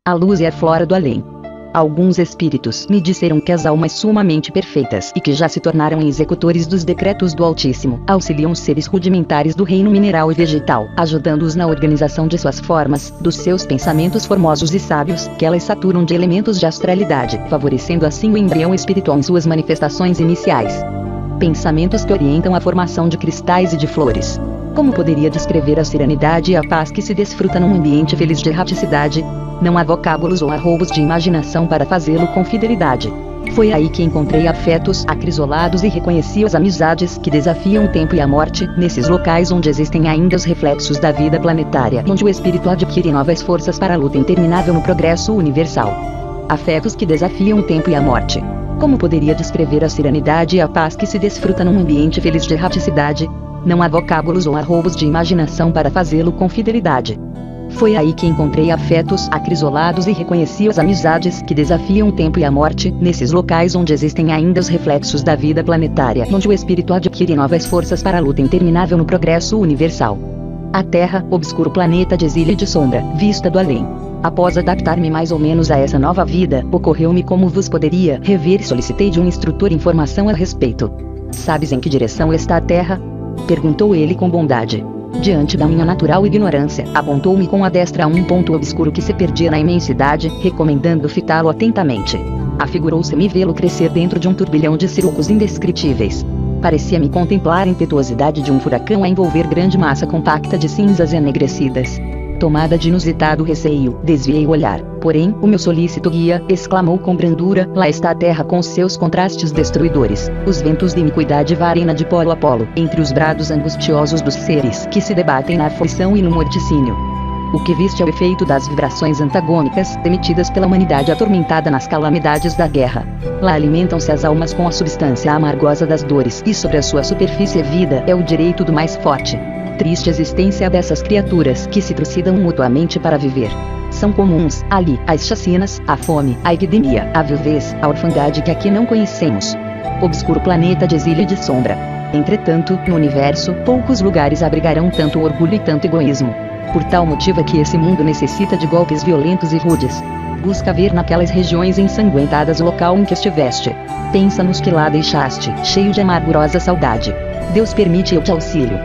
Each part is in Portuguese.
A luz e a flora do além. Alguns espíritos me disseram que as almas sumamente perfeitas e que já se tornaram executores dos decretos do Altíssimo auxiliam seres rudimentares do reino mineral e vegetal, ajudando-os na organização de suas formas, dos seus pensamentos formosos e sábios, que elas saturam de elementos de astralidade, favorecendo assim o embrião espiritual em suas manifestações iniciais. Pensamentos que orientam a formação de cristais e de flores. Como poderia descrever a serenidade e a paz que se desfruta num ambiente feliz de erraticidade? Não há vocábulos ou arroubos de imaginação para fazê-lo com fidelidade. Foi aí que encontrei afetos acrisolados e reconheci as amizades que desafiam o tempo e a morte, nesses locais onde existem ainda os reflexos da vida planetária, onde o espírito adquire novas forças para a luta interminável no progresso universal. Afetos que desafiam o tempo e a morte. Como poderia descrever a serenidade e a paz que se desfruta num ambiente feliz de erraticidade? Não há vocábulos ou arroubos de imaginação para fazê-lo com fidelidade. Foi aí que encontrei afetos acrisolados e reconheci as amizades que desafiam o tempo e a morte, nesses locais onde existem ainda os reflexos da vida planetária, onde o espírito adquire novas forças para a luta interminável no progresso universal. A Terra, obscuro planeta de exílio e de sombra, vista do além. Após adaptar-me mais ou menos a essa nova vida, ocorreu-me como vos poderia rever e solicitei de um instrutor informação a respeito. Sabes em que direção está a Terra? Perguntou ele com bondade. Diante da minha natural ignorância, apontou-me com a destra a um ponto obscuro que se perdia na imensidade, recomendando fitá-lo atentamente. Afigurou-se-me vê-lo crescer dentro de um turbilhão de sirocos indescritíveis. Parecia-me contemplar a impetuosidade de um furacão a envolver grande massa compacta de cinzas enegrecidas. Tomada de inusitado receio, desviei o olhar, porém, o meu solícito guia exclamou com brandura: lá está a Terra com seus contrastes destruidores. Os ventos de iniquidade varem-na de polo a polo, entre os brados angustiosos dos seres que se debatem na aflição e no morticínio. O que viste é o efeito das vibrações antagônicas emitidas pela humanidade atormentada nas calamidades da guerra. Lá alimentam-se as almas com a substância amargosa das dores, e sobre a sua superfície a vida é o direito do mais forte. Triste existência dessas criaturas que se trucidam mutuamente para viver. São comuns, ali, as chacinas, a fome, a epidemia, a viuvez, a orfandade que aqui não conhecemos. Obscuro planeta de exílio e de sombra. Entretanto, no universo, poucos lugares abrigarão tanto orgulho e tanto egoísmo. Por tal motivo é que esse mundo necessita de golpes violentos e rudes. Busca ver naquelas regiões ensanguentadas o local em que estiveste. Pensa nos que lá deixaste, cheio de amargurosa saudade. Deus permite eu te auxílio.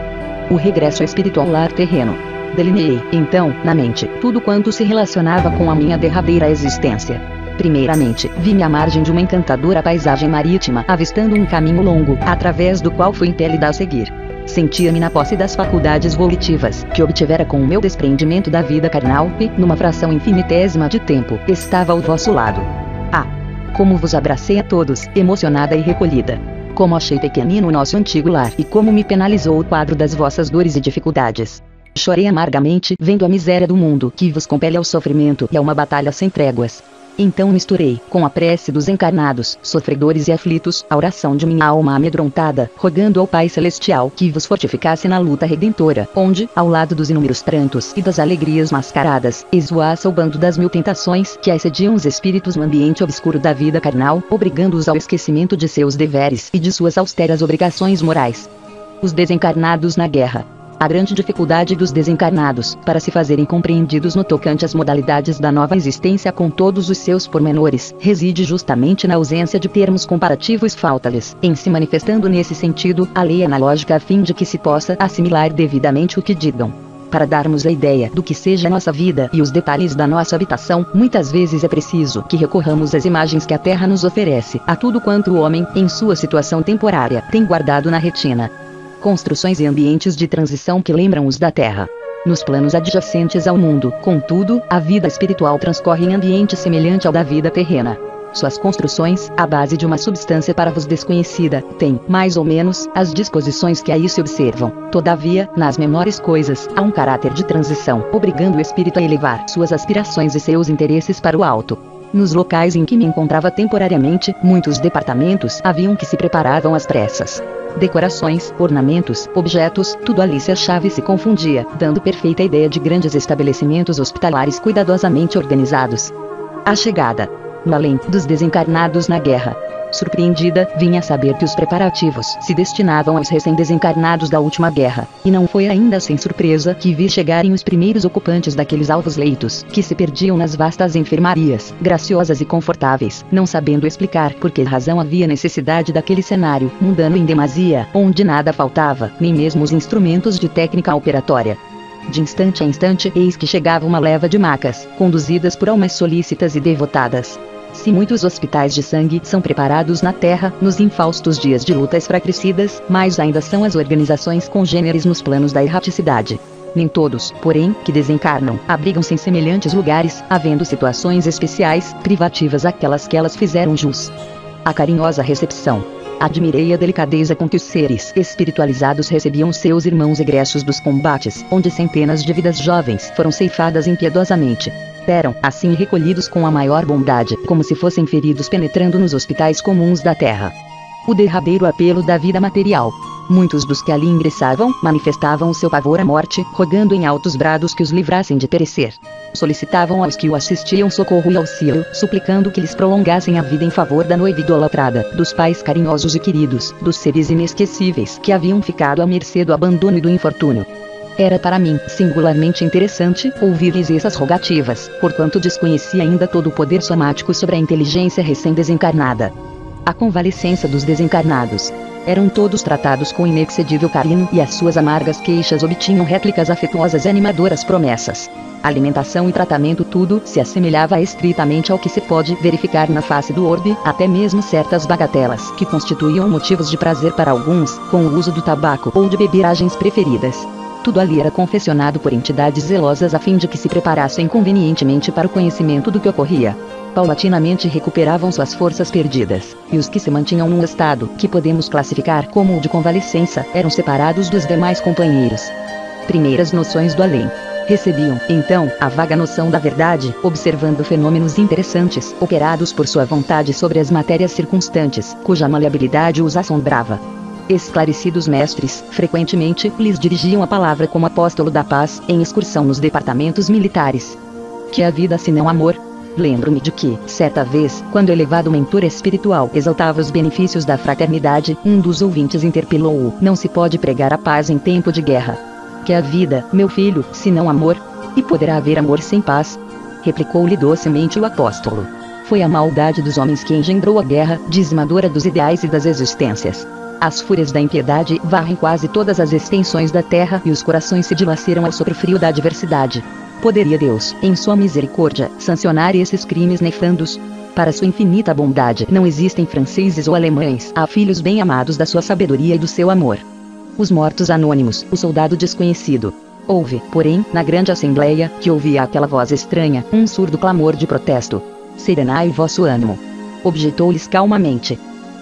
O regresso espiritual ao lar terreno. Delineei, então, na mente, tudo quanto se relacionava com a minha derradeira existência. Primeiramente, vi-me à margem de uma encantadora paisagem marítima, avistando um caminho longo, através do qual fui impelida a seguir. Sentia-me na posse das faculdades volitivas, que obtivera com o meu desprendimento da vida carnal, e, numa fração infinitésima de tempo, estava ao vosso lado. Ah! Como vos abracei a todos, emocionada e recolhida. Como achei pequenino o nosso antigo lar, e como me penalizou o quadro das vossas dores e dificuldades. Chorei amargamente, vendo a miséria do mundo, que vos compele ao sofrimento e a uma batalha sem tréguas. Então misturei, com a prece dos encarnados, sofredores e aflitos, a oração de minha alma amedrontada, rogando ao Pai Celestial que vos fortificasse na luta redentora, onde, ao lado dos inúmeros prantos e das alegrias mascaradas, esvoaça o bando das mil tentações que assediam os espíritos no ambiente obscuro da vida carnal, obrigando-os ao esquecimento de seus deveres e de suas austeras obrigações morais. Os desencarnados na guerra. A grande dificuldade dos desencarnados, para se fazerem compreendidos no tocante às modalidades da nova existência com todos os seus pormenores, reside justamente na ausência de termos comparativos falta-lhes, em se manifestando nesse sentido, a lei analógica a fim de que se possa assimilar devidamente o que digam. Para darmos a ideia do que seja a nossa vida e os detalhes da nossa habitação, muitas vezes é preciso que recorramos às imagens que a Terra nos oferece, a tudo quanto o homem, em sua situação temporária, tem guardado na retina. Construções e ambientes de transição que lembram os da Terra. Nos planos adjacentes ao mundo, contudo, a vida espiritual transcorre em ambiente semelhante ao da vida terrena. Suas construções, à base de uma substância para vos desconhecida, têm, mais ou menos, as disposições que aí se observam. Todavia, nas menores coisas, há um caráter de transição, obrigando o espírito a elevar suas aspirações e seus interesses para o alto. Nos locais em que me encontrava temporariamente, muitos departamentos haviam que se preparavam às pressas. Decorações, ornamentos, objetos, tudo ali se achava e se confundia, dando perfeita ideia de grandes estabelecimentos hospitalares cuidadosamente organizados. A chegada. no além dos desencarnados na guerra. Surpreendida, vim a saber que os preparativos se destinavam aos recém-desencarnados da última guerra, e não foi ainda sem surpresa que vi chegarem os primeiros ocupantes daqueles alvos leitos, que se perdiam nas vastas enfermarias, graciosas e confortáveis, não sabendo explicar por que razão havia necessidade daquele cenário mundano em demasia, onde nada faltava, nem mesmo os instrumentos de técnica operatória. De instante a instante, eis que chegava uma leva de macas, conduzidas por almas solícitas e devotadas. Se muitos hospitais de sangue são preparados na Terra, nos infaustos dias de lutas fratricidas, mais ainda são as organizações congêneres nos planos da erraticidade. Nem todos, porém, que desencarnam, abrigam-se em semelhantes lugares, havendo situações especiais, privativas àquelas que elas fizeram jus. A carinhosa recepção. Admirei a delicadeza com que os seres espiritualizados recebiam seus irmãos egressos dos combates, onde centenas de vidas jovens foram ceifadas impiedosamente. Eram, assim, recolhidos com a maior bondade, como se fossem feridos penetrando nos hospitais comuns da terra. O derradeiro apelo da vida material. Muitos dos que ali ingressavam, manifestavam o seu pavor à morte, rogando em altos brados que os livrassem de perecer. Solicitavam aos que o assistiam socorro e auxílio, suplicando que lhes prolongassem a vida em favor da noiva idolatrada, dos pais carinhosos e queridos, dos seres inesquecíveis que haviam ficado à mercê do abandono e do infortúnio. Era para mim singularmente interessante ouvir-lhes essas rogativas, porquanto desconhecia ainda todo o poder somático sobre a inteligência recém-desencarnada. A convalescença dos desencarnados. Eram todos tratados com inexcedível carinho e as suas amargas queixas obtinham réplicas afetuosas e animadoras promessas. Alimentação e tratamento, tudo se assemelhava estritamente ao que se pode verificar na face do orbe, até mesmo certas bagatelas que constituíam motivos de prazer para alguns, com o uso do tabaco ou de beberagens preferidas. Tudo ali era confeccionado por entidades zelosas a fim de que se preparassem convenientemente para o conhecimento do que ocorria. Paulatinamente recuperavam suas forças perdidas, e os que se mantinham num estado que podemos classificar como o de convalescença eram separados dos demais companheiros. Primeiras noções do além. Recebiam, então, a vaga noção da verdade, observando fenômenos interessantes, operados por sua vontade sobre as matérias circunstantes, cuja maleabilidade os assombrava. Esclarecidos mestres, frequentemente, lhes dirigiam a palavra como apóstolo da paz, em excursão nos departamentos militares. Que a vida senão amor? Lembro-me de que, certa vez, quando o elevado mentor espiritual exaltava os benefícios da fraternidade, um dos ouvintes interpelou-o: não se pode pregar a paz em tempo de guerra. Que a vida, meu filho, senão amor? E poderá haver amor sem paz? Replicou-lhe docemente o apóstolo. Foi a maldade dos homens que engendrou a guerra, dizimadora dos ideais e das existências. As fúrias da impiedade varrem quase todas as extensões da terra e os corações se dilaceram ao sopro-frio da adversidade. Poderia Deus, em sua misericórdia, sancionar esses crimes nefandos? Para sua infinita bondade, não existem franceses ou alemães, há filhos bem-amados da sua sabedoria e do seu amor. Os mortos anônimos, o soldado desconhecido. Houve, porém, na grande assembleia, que ouvia aquela voz estranha, um surdo clamor de protesto. Serenai vosso ânimo. Objetou-lhes calmamente.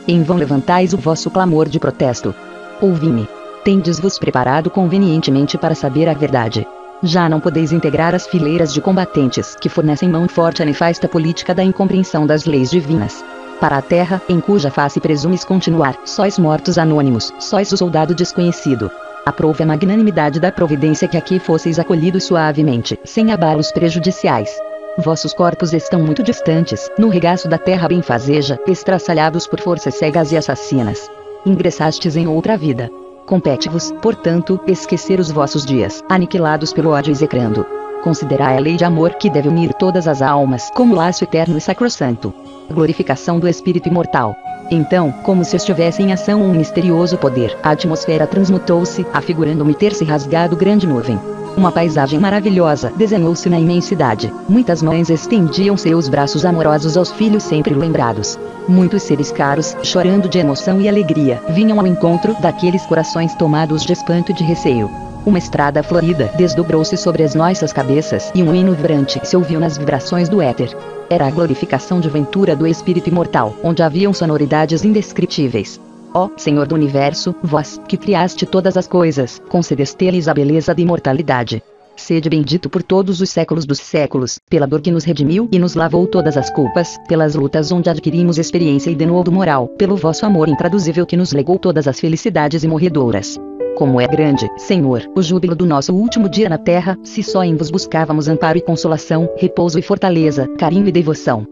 Em vão levantais o vosso clamor de protesto. Ouvi-me. Tendes-vos preparado convenientemente para saber a verdade. Já não podeis integrar as fileiras de combatentes que fornecem mão forte à nefasta política da incompreensão das leis divinas. Para a terra, em cuja face presumes continuar, sois mortos anônimos, sois o soldado desconhecido. Aprove a magnanimidade da providência que aqui fosseis acolhidos suavemente, sem abalos prejudiciais. Vossos corpos estão muito distantes, no regaço da terra benfazeja, estraçalhados por forças cegas e assassinas. Ingressastes em outra vida. Compete-vos, portanto, esquecer os vossos dias, aniquilados pelo ódio execrando. Considerai a lei de amor que deve unir todas as almas como laço eterno e sacrossanto. Glorificação do espírito imortal. Então, como se estivesse em ação um misterioso poder, a atmosfera transmutou-se, afigurando-me ter-se rasgado grande nuvem. Uma paisagem maravilhosa desenhou-se na imensidade. Muitas mães estendiam seus braços amorosos aos filhos sempre lembrados. Muitos seres caros, chorando de emoção e alegria, vinham ao encontro daqueles corações tomados de espanto e de receio. Uma estrada florida desdobrou-se sobre as nossas cabeças e um hino vibrante se ouviu nas vibrações do éter. Era a glorificação de ventura do espírito imortal, onde haviam sonoridades indescritíveis. Ó Senhor do Universo, vós, que criaste todas as coisas, concedeste-lhes a beleza da imortalidade. Sede bendito por todos os séculos dos séculos, pela dor que nos redimiu e nos lavou todas as culpas, pelas lutas onde adquirimos experiência e denodo moral, pelo vosso amor intraduzível que nos legou todas as felicidades imorredoras. Como é grande, Senhor, o júbilo do nosso último dia na terra, se só em vos buscávamos amparo e consolação, repouso e fortaleza, carinho e devoção.